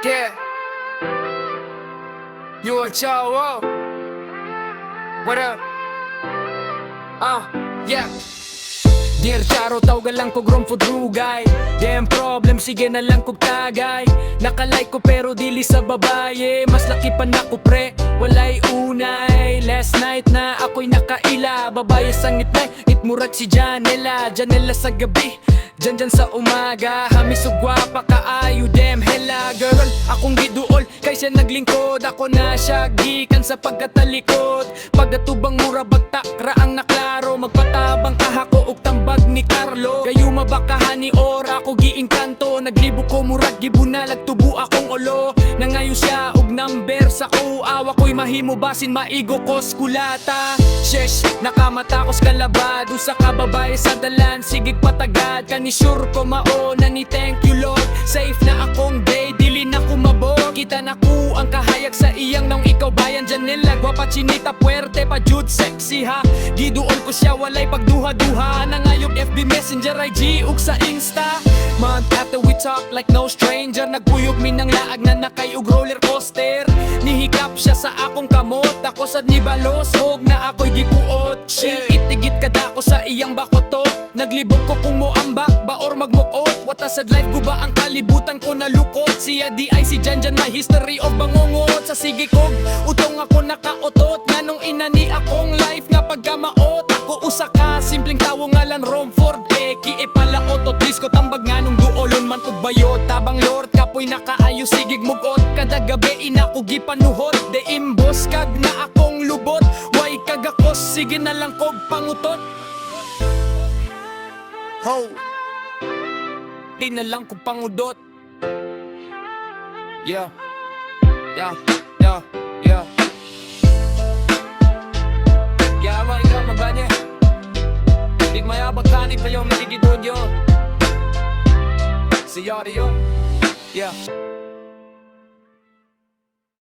Yeah, you a chow. What up? Yeah. Dear Charo, tawag lang ko grom food rugay. Damn problem, sige na lang kog tagay. Nakalike ko pero dili sa babae. Mas laki pa na ko pre, walay unay. Last night na ako'y nakaila. Babae sa ngitnay, itmurag si Janela. Janela sa gabi, dyan sa umaga. Hamis o gwapa kaayo, damn hella. Girl, akong giduol, kay siya naglingkod. Ako na siya gikan sa pagkatalikod. Pagdatubang mura bagtak, raang naklaro. Magpatabang kahako ug tambag ni Carlo. Kayo mabakahan ni Ora, ako giingkanto. Naglibo ko murag gibunalag, tubo akong ulo. Nangayo siya og number sa kuawa ko'y mahimo basin maigo ko skulata. Shesh, nakamatakos kalabado sa kababae sa dalan. Sigig patagad, kani sure ko maona ni thank you Lord. Safe na akong day, dili na kumabog. Kita na ko ang kahayag sa iyang nang ikaw bayan. Janela, gwapa chinita, puerte pa jud sexy ha. Giduol ko siya, walay pagduha-duha. Nangayog FB Messenger, IG ug sa Insta. Month after we talk like no stranger. Nagpuyog mi ng laag na nakay ug roller coaster. Nihikap siya sa akong kamot. Ako sad ni balos, hog na ako'y gikuot. Itigit kada ko sa iyang bakotot. Naglibog ko kung moambak ba or magmuot. Wata sad life guba ang kalibutan ko nalukot. Siya di ay si Janjan, my history of bangungot. Sa sige kog, utong ako nakautot. Nganong inani akong life nga pagkamaot. Ako usa ka, simpleng tawo ngalan Romford. Eki e pala otot, disco tambag nganong duolon man og bayot. Tabang Lord, kapoy nakaayo sigig mugot. Kada gabi ina ko gipanuhot. De imbos kag na akong lubot. Way kagakos, sige na lang kog pangutot. Ho, di na lang kog pangudot. Yeah, yeah, yeah, yeah. Yeah, man, ikaw mabanye. Big mayabag kanig tayo, matigidod yun. Si Yari yun. Yeah.